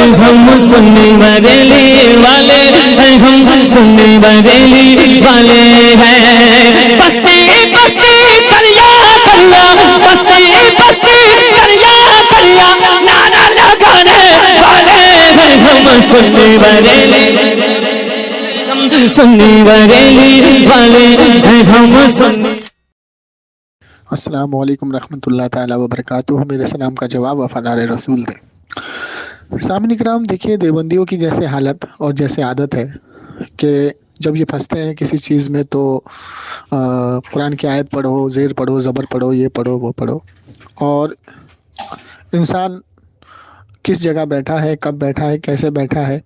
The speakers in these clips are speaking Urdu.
ہم سنی بریلی والے ہیں، ہم سنی بریلی والے ہیں، بستی بستی کریا کریا، بستی بستی کریا کریا، نعرہ لگانے والے ہیں، ہم سنی بریلی، ہم سنی بریلی والے ہیں، ہم سنی۔ السلام علیکم رحمۃ اللہ تعالیٰ وبرکاتہ۔ میرے سلام کا جواب وفادار رسول دے۔ سامعین کرام، دیکھیے دیوبندیوں کی جیسے حالت اور جیسے عادت ہے کہ جب یہ پھنستے ہیں کسی چیز میں تو قرآن کی آیت پڑھو، زیر پڑھو، زبر پڑھو، یہ پڑھو وہ پڑھو، اور انسان کس جگہ بیٹھا ہے، کب بیٹھا ہے، کیسے بیٹھا ہے،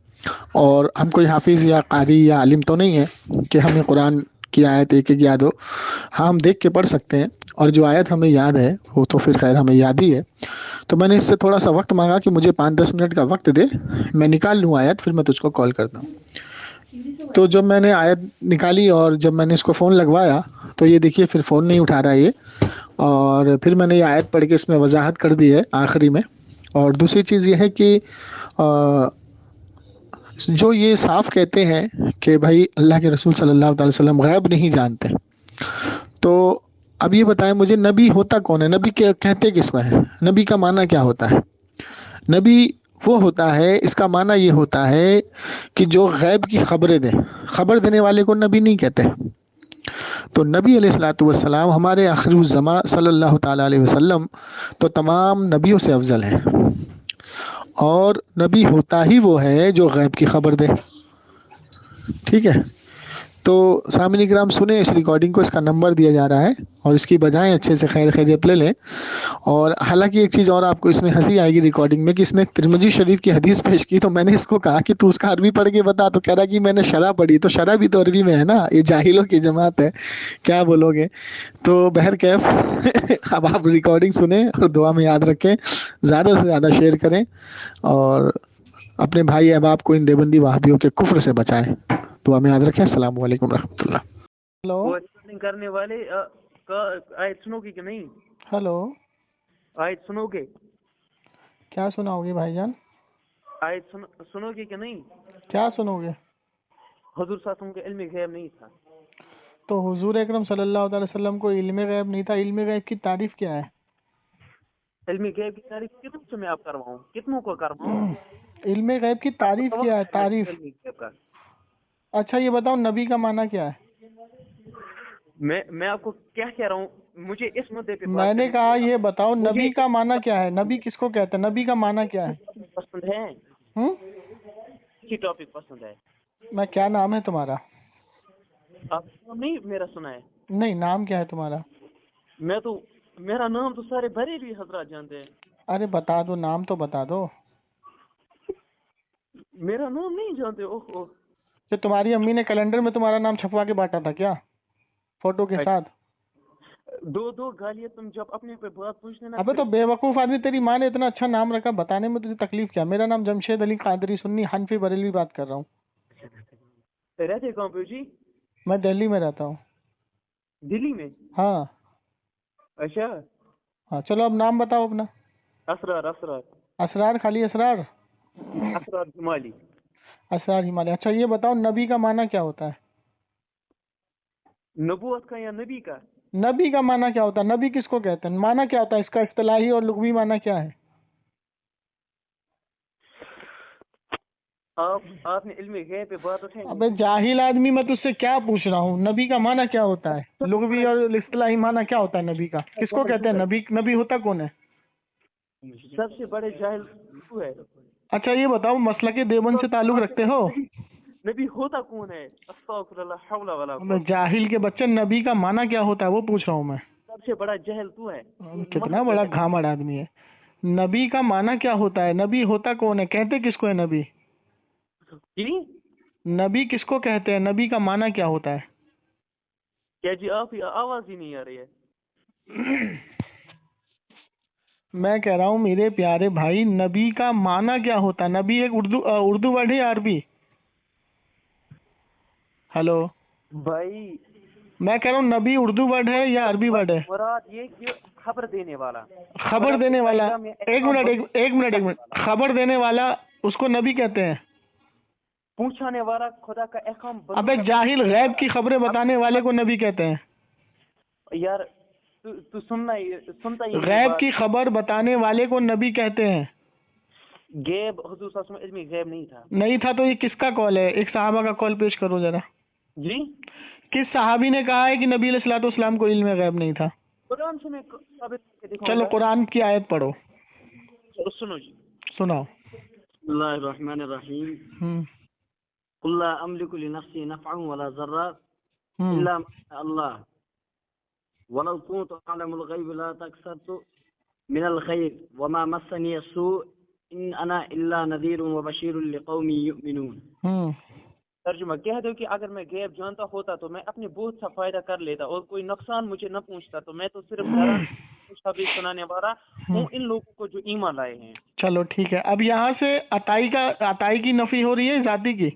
اور ہم کوئی حافظ یا قاری یا عالم تو نہیں ہے کہ ہمیں قرآن کی آیت ایک ایک یاد ہو۔ ہاں، ہم دیکھ کے پڑھ سکتے ہیں، اور جو آیت ہمیں یاد ہے وہ تو پھر خیر ہمیں یاد ہی ہے۔ تو میں نے اس سے تھوڑا سا وقت مانگا کہ مجھے 5-10 منٹ کا وقت دے، میں نکال لوں آیت، پھر میں تجھ کو کال کرتا ہوں۔ تو جب میں نے آیت نکالی اور جب میں نے اس کو فون لگوایا تو یہ دیکھیے پھر فون نہیں اٹھا رہا یہ، اور پھر میں نے یہ آیت پڑھ کے اس میں وضاحت کر دی ہے آخری میں۔ اور دوسری چیز یہ ہے کہ جو یہ صاف کہتے ہیں کہ بھائی اللہ کے رسول صلی اللہ تعالی وسلم غیب نہیں جانتے، تو اب یہ بتائیں مجھے نبی ہوتا کون ہے؟ نبی کہتے کس کو ہے؟ نبی کا معنی کیا ہوتا ہے؟ نبی وہ ہوتا ہے، اس کا معنی یہ ہوتا ہے کہ جو غیب کی خبریں دے، خبر دینے والے کو نبی نہیں کہتے۔ تو نبی علیہ الصلوۃ والسلام ہمارے آخر الزماں صلی اللہ تعالیٰ علیہ وسلم تو تمام نبیوں سے افضل ہیں، اور نبی ہوتا ہی وہ ہے جو غیب کی خبر دے۔ ٹھیک ہے، تو سامعین کرام سنیں اس ریکارڈنگ کو، اس کا نمبر دیا جا رہا ہے، اور اس کی بجائیں اچھے سے خیر خیریت لے لیں۔ اور حالانکہ ایک چیز اور آپ کو اس میں ہنسی آئے گی ریکارڈنگ میں کہ اس نے ترمذی شریف کی حدیث پیش کی، تو میں نے اس کو کہا کہ تو اس کا عربی پڑھ کے بتا، تو کہہ رہا کہ میں نے شرح پڑھی، تو شرح بھی تو عربی میں ہے نا، یہ جاہلوں کی جماعت ہے، کیا بولو گے؟ تو بہرکیف اب آپ ریکارڈنگ سنیں اور دعا میں یاد رکھیں، زیادہ سے زیادہ شیئر کریں، اور اپنے بھائی احباب کو ان دیوبندی وہابیوں کے کفر سے بچائیں۔ دعا میں یاد رکھیں۔ السلام علیکم رحمۃ اللہ۔ ہلو، وہ رکارڈنگ کرنے والے آیت سنو گے کہ نہیں؟ ہلو، آیت سنو گے؟ کیا سناؤ گے بھائی جان؟ آیت سنو گے کہ نہیں؟ کیا سنو گے؟ حضور صلی اللہ علیہ وسلم کا علم غیب نہیں تھا۔ تو حضور اکرم صلی اللہ تعالی وسلم کو علم غیب نہیں تھا، علم غیب کی تعریف کیا ہے؟ علم غیب کی تعریف کتنوں سے میں آپ کرواؤں، کتنوں کو کرواؤں؟ علم غیب کی تعریف کیا ہے؟ تعریف؟ علم غیب کا اچھا یہ بتاؤ نبی کا معنی کیا ہے؟ میں آپ کو کیا کہہ رہا ہوں، مجھے اس مدعے پہ میں نے کہا یہ بتاؤ نبی کا معنی کیا ہے؟ نبی کس کو کہتے ہیں؟ نبی کا معنی کیا ہے؟ پسند ہے، اسی ٹاپک پسند ہے۔ میں کیا نام ہے تمہارا؟ آپ نہیں میرا سنا ہے؟ نہیں، نام کیا ہے تمہارا؟ میرا نام تو سارے بریلوی حضرات جانتے ہیں۔ ارے بتا دو، نام تو بتا دو۔ میرا نام نہیں جانتے؟ اوہ، جو تمہاری امی نے کیلنڈر میں تمہارا نام چھپوا کے بانٹا تھا کیا، فوٹو کے ساتھ؟ دو گالیاں تم جب اپنے پہ بات پوچھتے نا۔ ابے تو بے وقوف آدمی، تیری ماں نے اتنا اچھا نام رکھا، بتانے میں تجھے تکلیف کیا؟ میرا نام جمشید علی قادری سنی حنفی بریلوی بات کر رہا ہوں۔ رہتے کہاں پہ جی؟ میں دہلی میں رہتا ہوں۔ دلی میں؟ ہاں۔ اچھا، ہاں چلو اب نام بتاؤ اپنا۔ اسرار اسرار؟ خالی اسرار؟ ہمالی۔ اسرار ہمالیہ۔ اچھا یہ بتاؤ نبی کا معنی کیا ہوتا ہے؟ نبوت کا یا نبی کا؟ نبی کا معنی کیا ہوتا ہے؟ نبی کس کو کہتے ہیں؟ معنی کیا ہوتا ہے اس کا؟ اصطلاحی اور لغوی معنی کیا ہے؟ آپ نے علم غیب پہ بات اٹھائی۔ ابے جاہل آدمی، میں تجھ سے کیا پوچھ رہا ہوں؟ نبی کا معنی کیا ہوتا ہے؟ لغوی اور اصطلاحی معنی کیا ہوتا ہے نبی کا؟ کس کو کہتے ہیں نبی؟ نبی ہوتا کون ہے؟ سب سے بڑے جاہل تو ہے۔ اچھا یہ بتاؤ مسلک دیوبند سے تعلق رکھتے ہو؟ نبی ہوتا کون ہے؟ استغفر اللہ حول ولا قوت۔ جاہل کے بچے، نبی کا معنی کیا ہوتا ہے وہ پوچھ رہا ہوں میں۔ سب سے بڑا جاہل تو ہے۔ کتنا بڑا گھامڑ آدمی ہے۔ نبی کا معنی کیا ہوتا ہے؟ نبی ہوتا کون ہے؟ کہتے کس کو ہے نبی؟ نبی کس کو کہتے ہیں؟ نبی کا معنی کیا ہوتا ہے؟ کیا جی آپ کی آواز ہی نہیں آ رہی ہے؟ میں کہہ رہا ہوں میرے پیارے بھائی، نبی کا معنی کیا ہوتا ہے؟ نبی ایک اردو ورڈ ہے یا عربی؟ ہلو بھائی میں کہہ رہا ہوں نبی اردو ورڈ ہے یا عربی ورڈ ہے؟ مراد یہ کہ خبر دینے والا۔ خبر دینے والا؟ ایک منٹ، خبر دینے والا اس کو نبی کہتے ہیں. پوچھانے والا خدا کا احکام ابے جاہل غیب کی خبریں بتانے والے کو نبی کہتے ہیں. یار تو سنتا ہی غیب کی خبر بتانے والے کو نبی کہتے ہیں. غیب حضور صلی اللہ علیہ وسلم علم غیب نہیں تھا. نہیں تھا تو یہ کس کا قول ہے؟ ایک صحابہ کا قول پیش کرو ذرا. جی کس صحابی نے کہا ہے کہ نبی علیہ الصلوۃ والسلام کو علم غیب نہیں تھا؟ قرآن سے میں ثابت کر کے دکھاؤں چلو گا. قرآن کی آیت پڑھو. چلو سنو جی. سناؤ. بسم اللہ الرحمن الرحیم. قل لا املک لنفسی نفعا ولا ضرا الا ما شاء الله ولو كنت اعلم الغیب لا تكثرت من الخير وما مسني السوء ان انا الا نذیر وبشیر لقوم یؤمنون. ترجمہ کہہ دو کہ اگر میں غیب جانتا ہوتا تو میں اپنے بہت سا فائدہ کر لیتا اور کوئی نقصان مجھے نہ پہنچتا. تو میں تو صرف خوشخبری سنانے والا ہوں ان لوگوں کو جو ایمان لائے ہیں. چلو ٹھیک ہے. اب یہاں سے عطائی کی نفی ہو رہی ہے ذاتی کی.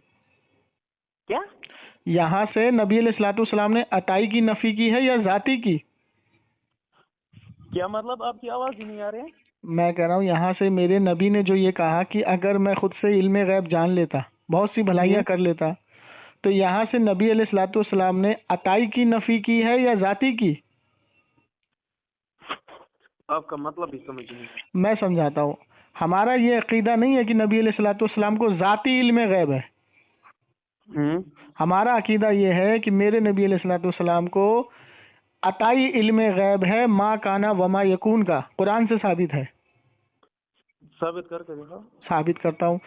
کیا یہاں سے نبی علیہ الصلوۃ والسلام نے عطائی کی نفی کی ہے یا ذاتی کی؟ کیا مطلب؟ آپ کی آواز ہی نہیں آ رہی ہے. میں کہہ رہا ہوں یہاں سے میرے نبی نے جو یہ کہا کہ اگر میں خود سے علم غیب جان لیتا، بہت سی بھلائیاں کر لیتا، تو یہاں سے نبی علیہ الصلوۃ والسلام نے عطائی کی نفی کی ہے یا ذاتی کی؟ آپ کا مطلب ہی سمجھ نہیں. میں سمجھاتا ہوں. ہمارا یہ عقیدہ نہیں ہے کہ نبی علیہ الصلوۃ والسلام کو ذاتی علم غیب ہے. ہمارا عقیدہ یہ ہے کہ میرے نبی علیہ الصلوۃ والسلام کو عطائی علم غیب ہے، ما کانا وما یکون کا. قرآن سے ثابت ہے. ثابت کر کے دکھاؤ. ثابت کرتا ہوں.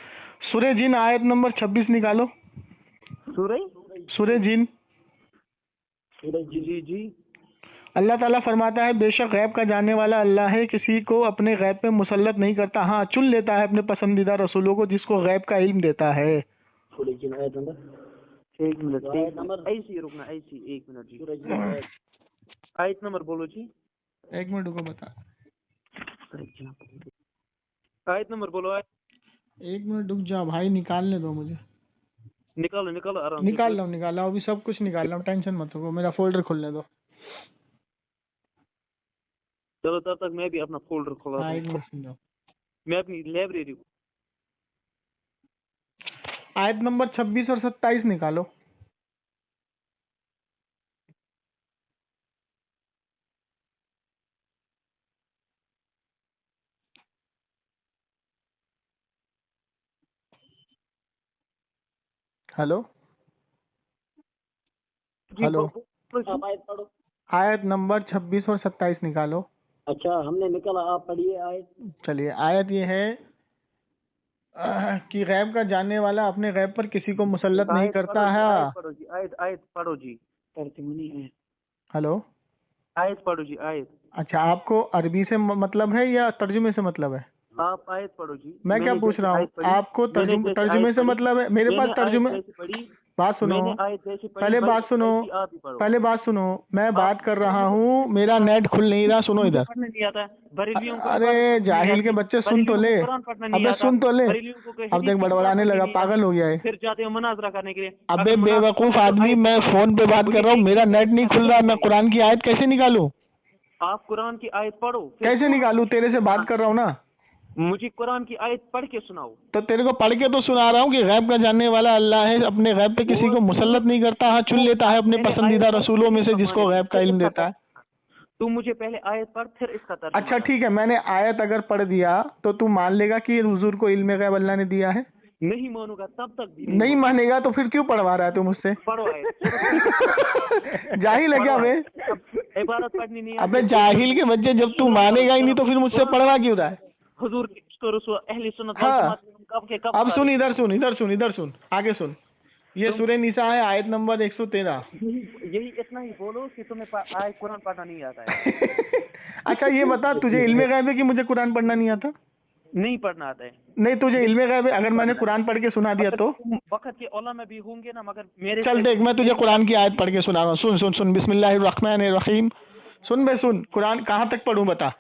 سورہ جن آیت نمبر 26 نکالو. سورہ جن. جی اللہ تعالیٰ فرماتا ہے بے شک غیب کا جاننے والا اللہ ہے، کسی کو اپنے غیب پہ مسلط نہیں کرتا، ہاں چن لیتا ہے اپنے پسندیدہ رسولوں کو جس کو غیب کا علم دیتا ہے. ایک منٹ ایسی رکنا، ایسی ایک منٹ جی. آیت نمبر بولو جی. ایک منٹ کو بتا. آیت نمبر بولو. ایک منٹ رک جا بھائی، نکالنے دو مجھے. نکالو آرام سے. نکال رہا ہوں ابھی سب کچھ نکال رہا ہوں، ٹینشن مت ہو. میرا فولڈر کھولنے دو. چلو تب تک میں بھی اپنا فولڈر کھولا. میں اپنی لائبریری. آیت نمبر 26 اور 27 نکالو. Hello hello. آیت نمبر 26 اور 27 نکالو. اچھا ہم نے نکالا، آپ پڑھیے آیت. چلیے آیت یہ ہے کہ غیب کا جاننے والا اپنے غیب پر کسی کو مسلط نہیں کرتا ہے. آیت پڑھو جی. ہلو آیت پڑھو جی. آیت. اچھا آپ کو عربی سے مطلب ہے یا ترجمے سے مطلب ہے؟ آپ آیت پڑھو جی. میں کیا پوچھ رہا ہوں، آپ کو ترجمے سے مطلب ہے؟ میرے پاس ترجمے. بات سنو، پہلے بات سنو. میں بات کر رہا ہوں، میرا نیٹ کھل نہیں رہا. سنو ادھر. ارے جاہل کے بچے سن تو لے. ابے سن تو لے. اب دیکھ بڑبڑانے لگا، پاگل ہو گیا ہے. پھر جاتے ہو مناظرہ کرنے کے لیے. ابے بے وقوف آدمی، میں فون پہ بات کر رہا ہوں، میرا نیٹ نہیں کھل رہا. میں قرآن کی آیت کیسے نکالوں؟ آپ قرآن کی آیت پڑھو. کیسے نکالوں؟ تیرے سے بات کر رہا ہوں نا. مجھے قرآن کی آیت پڑھ کے سناؤ. تو تیرے کو پڑھ کے تو سنا رہا ہوں کہ غیب کا جاننے والا اللہ ہے، اپنے غیب پہ کسی کو مسلط نہیں کرتا، ہاں چن لیتا ہے اپنے پسندیدہ رسولوں میں سے جس کو غیب کا علم دیتا ہے. تو مجھے پہلے آیت پڑھ پھر اس کا ترجمہ. اچھا ٹھیک ہے، میں نے آیت اگر پڑھ دیا تو تو مان لے گا کہ حضور کو علم غیب اللہ نے دیا ہے؟ نہیں مانوں گا تب تک بھی. نہیں مانے گا تو پھر کیوں پڑھوا رہا ہے تو مجھ سے؟ پڑھو آیت. جاہل ہے کیا بے؟ عبارت پڑھنی نہیں. ابے جاہل کے بچے، جب تو مانے گا ہی نہیں تو پھر مجھ سے پڑھوا کیوں رہا ہے؟ حضور رسول اہل سنت ہاں. کب کے کب. اب سن، ادھر سن آگے سن. یہ سورہ نساء ہے، آیت نمبر 113. یہی اتنا ہی بولو کہ تمہیں آیت قرآن پڑھنا نہیں آتا ہے. اچھا یہ بتا، تجھے علم غیب ہے کہ مجھے قرآن پڑھنا نہیں آتا؟ نہیں پڑھنا آتا ہے. نہیں تجھے علم غیب ہے، اگر میں نے قرآن پڑھ کے سنا دیا تو؟ وقت کے علماء بھی ہوں گے نا، مگر میرے. چل دیکھ، میں تجھے قرآن کی آیت پڑھ کے سنا رہا ہوں. سن بسم اللہ الرحمن الرحیم. سن بے سن. قرآن کہاں تک پڑھوں بتا؟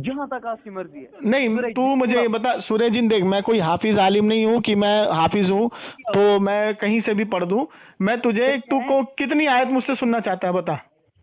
جہاں تک آپ کی مرضی ہے. نہیں تو مجھے یہ بتا، سورہ جن دیکھ، میں کوئی حافظ عالم نہیں ہوں کہ میں حافظ ہوں تو میں کہیں سے بھی پڑھ دوں. میں تجھے، تو کو کتنی آیت مجھ سے سننا چاہتا ہے بتا؟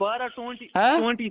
22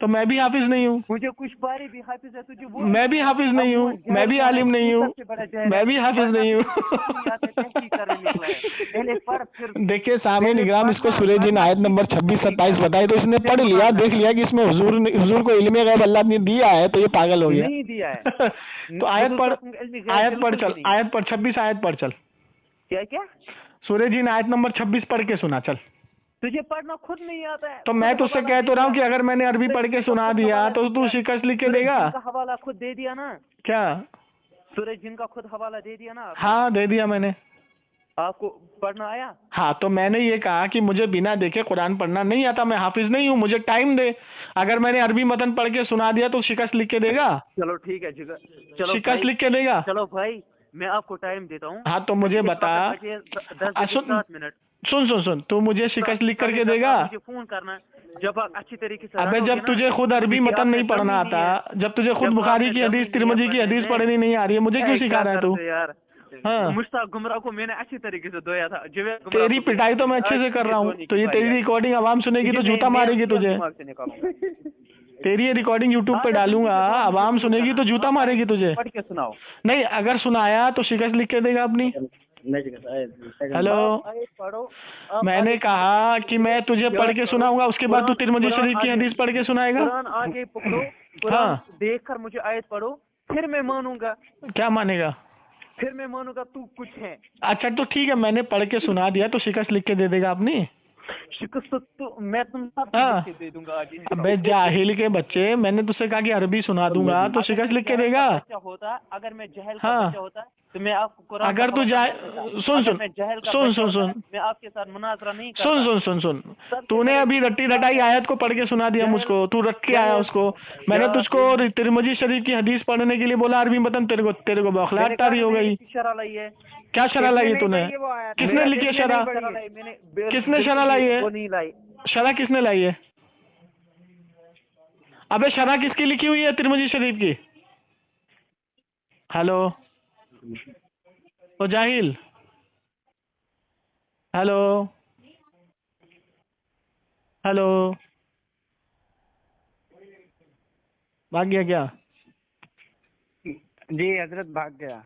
تو میں بھی حافظ نہیں ہوں. مجھے کچھ پارے بھی حافظ ہے تجھے وہ میں بھی حافظ نہیں ہوں, میں بھی عالم نہیں ہوں, میں بھی حافظ نہیں ہوں. دیکھیے سامعین اکرام, اس کو سورہ جن آیت نمبر 26-27 بتائی تو اس نے پڑھ لیا, دیکھ لیا کہ اس میں حضور کو علم غیب اللہ نے دیا ہے, تو یہ پاگل ہو گیا. نہیں دیا ہے. تو آیت پڑھ چل, آیت پڑھ 26 آیت پڑھ چل. کیا سورہ جن آیت نمبر 26 پڑھ کے سنا چل. تجھے پڑھنا خود نہیں آتا ہے. تو میں تجھ سے کہہ تو رہا ہوں کہ اگر میں نے عربی پڑھ کے سنا دیا تو تو شکست لکھ کے دے گا. کا حوالہ خود دے دیا نا. کیا سورہ جن کا خود حوالہ دے دیا نا. ہاں دے دیا میں نے. آپ کو پڑھنا آیا؟ ہاں تو میں نے یہ کہا کہ مجھے بنا دیکھے قرآن پڑھنا نہیں آتا, میں حافظ نہیں ہوں, مجھے ٹائم دے. اگر میں نے عربی متن پڑھ کے سنا دیا تو شکست لکھ کے دے گا. چلو ٹھیک ہے چلو شکست لکھ کے دے گا. چلو بھائی میں آپ کو ٹائم دیتا ہوں. ہاں تو مجھے بتا, 10-7 منٹ. سن تو مجھے شکست لکھ کر کے دے گا. مجھے فون کرنا جب آپ اچھی طریقے سے. ابے جب تجھے خود عربی متن نہیں پڑھنا آتا, جب تجھے خود بخاری کی حدیث ترمذی کی حدیث پڑھنی نہیں آ رہی ہے, مجھے کیوں سکھا رہا ہے تو؟ ہاں مشتاق گمراہ کو میں نے اچھی طریقے سے دھویا تھا. تیری پٹائی تو میں اچھے سے کر رہا ہوں, تو یہ تیری ریکارڈنگ عوام سنے گی تو جوتا مارے گی تجھے. تیری یہ ریکارڈنگ یوٹیوب پہ ڈالوں گا, عوام سنے گی تو جوتا مارے گی تجھے. پڑھ کے سناؤ. نہیں اگر سنایا تو شکست لکھ کے دے گا اپنی. ہیلو, میں نے کہا کہ میں تجھے پڑھ کے سناؤں گا, اس کے بعد تو ترمذی شریف کی حدیث پڑھ کے سنائے گا. قرآن آگے پکڑو, قرآن دیکھ کر مجھے آیت پڑھو, پھر میں مانوں گا. کیا مانے گا؟ پھر میں مانوں گا تو کچھ ہے. اچھا تو ٹھیک ہے, میں نے پڑھ کے سنا دیا تو شکست لکھ کے دے دے گا اپنی. شکست تو میں تم سب لکھ کے دے دوں گا. ابے جاہل کے بچے, میں نے تجھ سے کہا کہ عربی سنا دوں گا تو شکست لکھ کے دے گا. ہوتا اگر میں جہل کا بچہ ہوتا تو میں آپ کو قرآن, اگر تو سن میں آپ کے ساتھ مناظرہ نہیں کرتا. سن تو نے ابھی رٹی رٹائی آیت کو پڑھ کے سنا دیا مجھ کو, تو رٹ کے آیا اس کو. میں نے تجھ کو ترمذی شریف کی حدیث پڑھنے کے لیے بولا عربی متن, تیرے کو بوخلاہٹ طاری ہو گئی. شرح لائی ہے. کیا شرح لائی ہے تو نے؟ کس نے لکھی ہے شرح؟ کس نے شرح لائی ہے؟ شرح کس نے لائی ہے؟ ابے شرح کس کی لکھی ہوئی ہے ترمذی شریف کی؟ ہیلو او جاہل, ہیلو ہیلو, بھاگ گیا کیا؟ جی حضرت بھاگ گیا.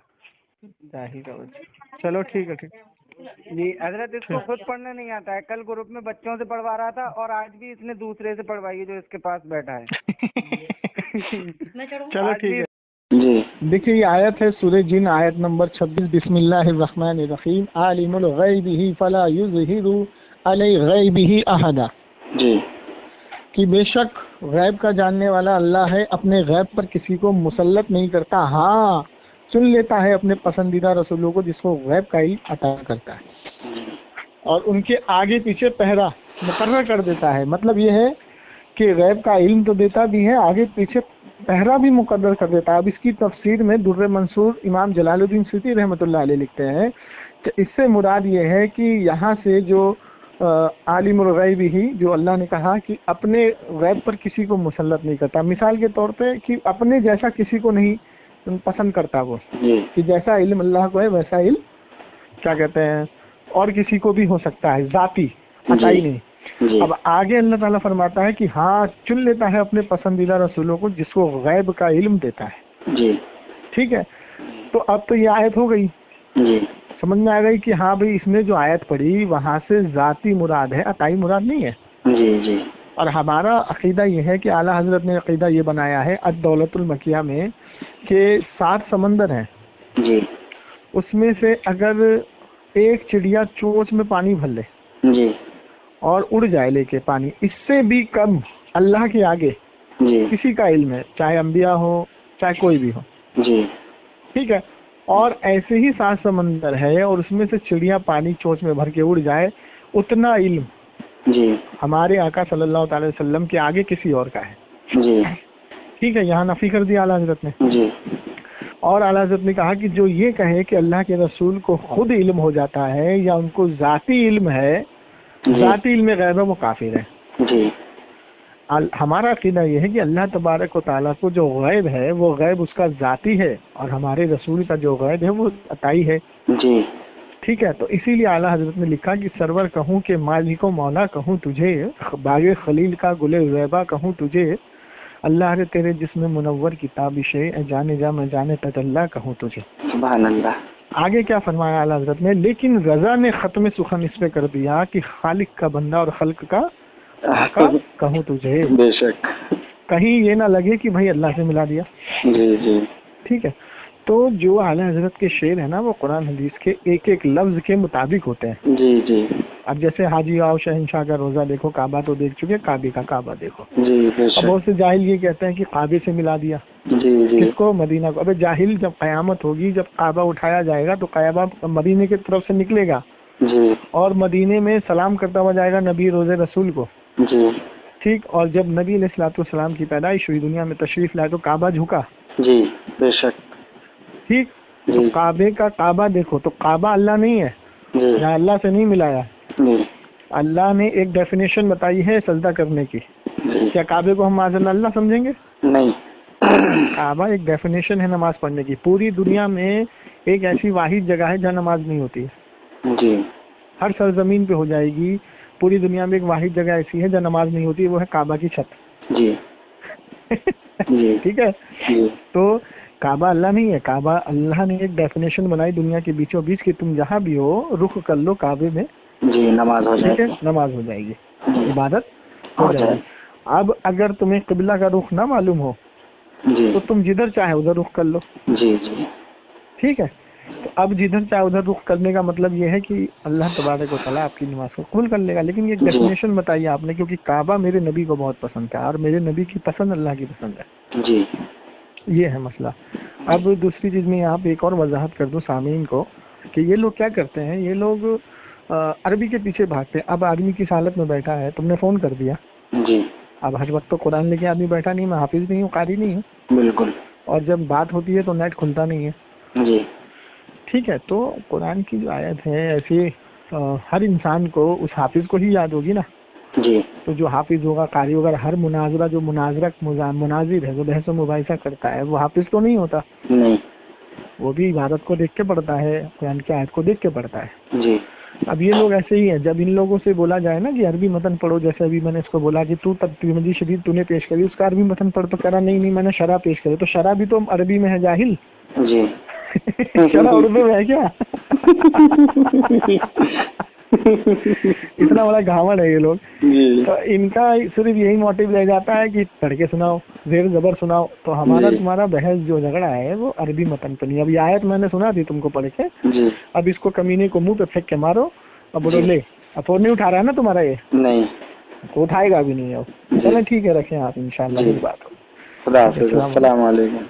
چلو ٹھیک ہے ٹھیک. جی حضرت اس کو خود پڑھنا نہیں آتا ہے, کل گروپ میں بچوں سے پڑھوا رہا تھا اور آج بھی اس نے دوسرے سے پڑھوائی ہے جو اس کے پاس بیٹھا ہے. چلو ٹھیک ہے. جی دیکھیے یہ آیت ہے سورہ جن آیت نمبر 26. بسم اللہ الرحمن الرحیم. عالم الغیب فلا یظہر علی غیبہ احدا. جی کہ بے شک غیب کا جاننے والا اللہ ہے, اپنے غیب پر کسی کو مسلط نہیں کرتا, ہاں چن لیتا ہے اپنے پسندیدہ رسولوں کو جس کو غیب کا علم عطا کرتا ہے, اور ان کے آگے پیچھے پہرا مقرر کر دیتا ہے. مطلب یہ ہے کہ غیب کا علم تو دیتا بھی ہے, آگے پیچھے پہرا بھی مقرر کر دیتا ہے. اب اس کی تفسیر میں در منصور امام جلال الدین سیوطی رحمۃ اللہ علیہ لکھتے ہیں کہ اس سے مراد یہ ہے کہ یہاں سے جو عالم الغیب ہی جو اللہ نے کہا کہ اپنے غیب پر کسی کو مسلط نہیں کرتا, مثال کے طور پہ کہ اپنے جیسا کسی کو نہیں پسند کرتا وہ, کہ جیسا علم اللہ کو ہے ویسا علم کیا کہتے ہیں اور کسی کو بھی ہو سکتا ہے, ذاتی عطائی نہیں. اب آگے اللہ تعالیٰ فرماتا ہے کہ ہاں چن لیتا ہے اپنے پسندیدہ رسولوں کو جس کو غیب کا علم دیتا ہے. جی ٹھیک ہے. تو اب تو یہ آیت ہو گئی, سمجھ میں آ گئی کہ ہاں بھائی اس نے جو آیت پڑھی وہاں سے ذاتی مراد ہے, عطائی مراد نہیں ہے. جی اور ہمارا عقیدہ یہ ہے کہ اعلیٰ حضرت نے عقیدہ یہ بنایا ہے الدولۃ المکیہ میں کہ 7 سمندر ہیں, جی اس میں سے اگر ایک چڑیا چونچ میں پانی بھر لے, جی اور اڑ جائے لے کے پانی, اس سے بھی کم اللہ کے آگے کسی کا علم ہے, چاہے انبیاء ہو چاہے کوئی بھی ہو. جی ٹھیک ہے. اور ایسے ہی 7 سمندر ہے اور اس میں سے چڑیا پانی چونچ میں بھر کے اڑ جائے, اتنا علم جی ہمارے آقا صلی اللہ تعالی وسلم کے آگے کسی اور کا ہے. جی ٹھیک ہے. یہاں نفی کر دیا اعلیٰ حضرت نے. جی اور اعلیٰ حضرت نے کہا کہ جو یہ کہے کہ اللہ کے رسول کو خود علم ہو جاتا ہے یا ان کو ذاتی علم ہے, ذاتی علم غیب ہے, وہ کافر ہے. جی ہمارا عقیدہ یہ ہے کہ اللہ تبارک و تعالیٰ کو جو غیب ہے وہ غیب اس کا ذاتی ہے, اور ہمارے رسول کا جو غیب ہے وہ عطائی ہے. جی ٹھیک ہے. تو اسی لیے اعلیٰ حضرت نے لکھا کہ سرور کہوں کہ مالک و مولا کہوں تجھے, باغ خلیل کا گل غیبہ کہوں تجھے, اللہ نے تیرے جسم منور کی تابش ہے، جانے جا میں جانے تجلی کہوں تجھے. سبحان اللہ. آگے کیا فرمایا اعلیٰ حضرت نے، لیکن رضا نے ختم سخن اس پہ کر دیا کہ خالق کا بندہ اور خلق کا آقا کہوں تجھے. بے شک. کہیں یہ نہ لگے کہ بھائی اللہ سے ملا دیا. جی جی. ٹھیک ہے. تو جو اعلیٰ حضرت کے شعر ہے نا وہ قرآن حدیث کے ایک ایک لفظ کے مطابق ہوتے ہیں. جی جی. اب جیسے حاجی آؤ شہنشاہ کا روزہ دیکھو، کعبہ تو دیکھ چکے، کعبے کا کعبہ دیکھو. جی بے اب شک. بہت سے جاہل یہ کہتے ہیں کہ کعبے سے ملا دیا. جی جی. کس کو؟ مدینہ کو. ابے جاہل، جب قیامت ہوگی، جب کعبہ اٹھایا جائے گا تو کعبہ مدینے کی طرف سے نکلے گا جی اور مدینے میں سلام کرتا ہوا جائے گا نبی روز رسول کو. جی. ٹھیک. اور جب نبی علیہ الصلوۃ والسلام کی پیدائش ہوئی، دنیا میں تشریف لائے تو کعبہ جھکا. جی بے شک. ٹھیک. تو جی کعبے کا کعبہ دیکھو تو کعبہ اللہ نہیں ہے، جی یا اللہ سے نہیں ملایا. جی اللہ نے ایک ڈیفینیشن بتائی ہے سجدہ کرنے کی. جی. کیا کعبے کو ہم معاذ اللہ سمجھیں گے؟ نہیں. کعبہ ایک ڈیفینیشن ہے نماز پڑھنے کی. پوری دنیا میں ایک ایسی واحد جگہ ہے جہاں نماز نہیں ہوتی ہے. جی ہر سرزمین پہ ہو جائے گی. پوری دنیا میں ایک واحد جگہ ایسی ہے جہاں نماز نہیں ہوتی ہے، وہ ہے کعبہ کی چھت. جی جی. ٹھیک ہے. جی تو کعبہ اللہ نہیں ہے. کعبہ اللہ نے ایک ڈیفینیشن بنائی دنیا کے بیچوں بیچ کہ تم جہاں بھی ہو رخ کر لو کعبے میں. جی نماز ہو جائے ٹھیک ہے. گی. نماز ہو جائے گی، جی. عبادت ہو ہو جائے جائے گی. اب اگر تمہیں قبلہ کا رخ نہ معلوم ہو جی تو تم جدھر چاہے ادھر رخ کر لو. جی جی. ٹھیک ہے. تو اب جدھر چاہے ادھر رخ کرنے کا مطلب یہ ہے کہ اللہ تبارک و تعالیٰ آپ کی نماز کو قبول کر لے گا. لیکن یہ جی. ڈیفینیشن بتائی آپ نے، کیونکہ کعبہ میرے نبی کو بہت پسند ہے اور میرے نبی کی پسند اللہ کی پسند ہے. جی یہ ہے مسئلہ. اب دوسری چیز میں یہاں پہ ایک اور وضاحت کر دوں سامعین کو کہ یہ لوگ کیا کرتے ہیں. یہ لوگ عربی کے پیچھے بھاگتے ہیں. اب آدمی کس حالت میں بیٹھا ہے، تم نے فون کر دیا. جی اب ہر وقت تو قرآن لے کے آدمی بیٹھا نہیں. میں حافظ نہیں ہوں، قاری نہیں ہوں، بالکل. اور جب بات ہوتی ہے تو نیٹ کھلتا نہیں ہے. جی ٹھیک ہے. تو قرآن کی جو آیت ہے ایسی ہر انسان کو اس حافظ کو ہی یاد ہوگی نا. جی تو جو حافظ ہوگا، قاری ہوگا، ہر مناظرہ جو مناظر ہے، جو بحث و مباحثہ کرتا ہے، وہ حافظ تو نہیں ہوتا. نہیں. وہ بھی عبادت کو دیکھ کے پڑھتا ہے، قرآن کی آیت کو دیکھ کے پڑھتا ہے. جی اب یہ لوگ ایسے ہی ہیں. جب ان لوگوں سے بولا جائے نا کہ عربی متن پڑھو، جیسے ابھی میں نے اس کو بولا کہ تو ترمذی شریف تو نے پیش کری، اس کا عربی متن پڑھ، تو کہہ رہا نہیں میں نے شرح پیش کری. تو شرح بھی تو عربی میں ہے جاہل. جی. شرح اردو میں ہے کیا؟ اتنا بڑا گھاوڑ ہے یہ لوگ. جی تو ان کا صرف یہی موٹیو رہ جاتا ہے کہ پڑھ کے سناؤ، زیر زبر سناؤ. تو ہمارا تمہارا بحث جو جھگڑا ہے وہ عربی متن پہ نہیں. اب یہ آیت میں نے سنا تھی تم کو پڑھ کے. جی. اب اس کو کمینے کو منہ پہ پھینک کے مارو. اب بولو لے. اب فون نہیں اٹھا رہا ہے نا تمہارا، یہ نہیں تو اٹھائے گا بھی نہیں. اب چلیں ٹھیک ہے، رکھیں آپ، انشاءاللہ پھر بات ہو. خدا حافظ. السلام علیکم.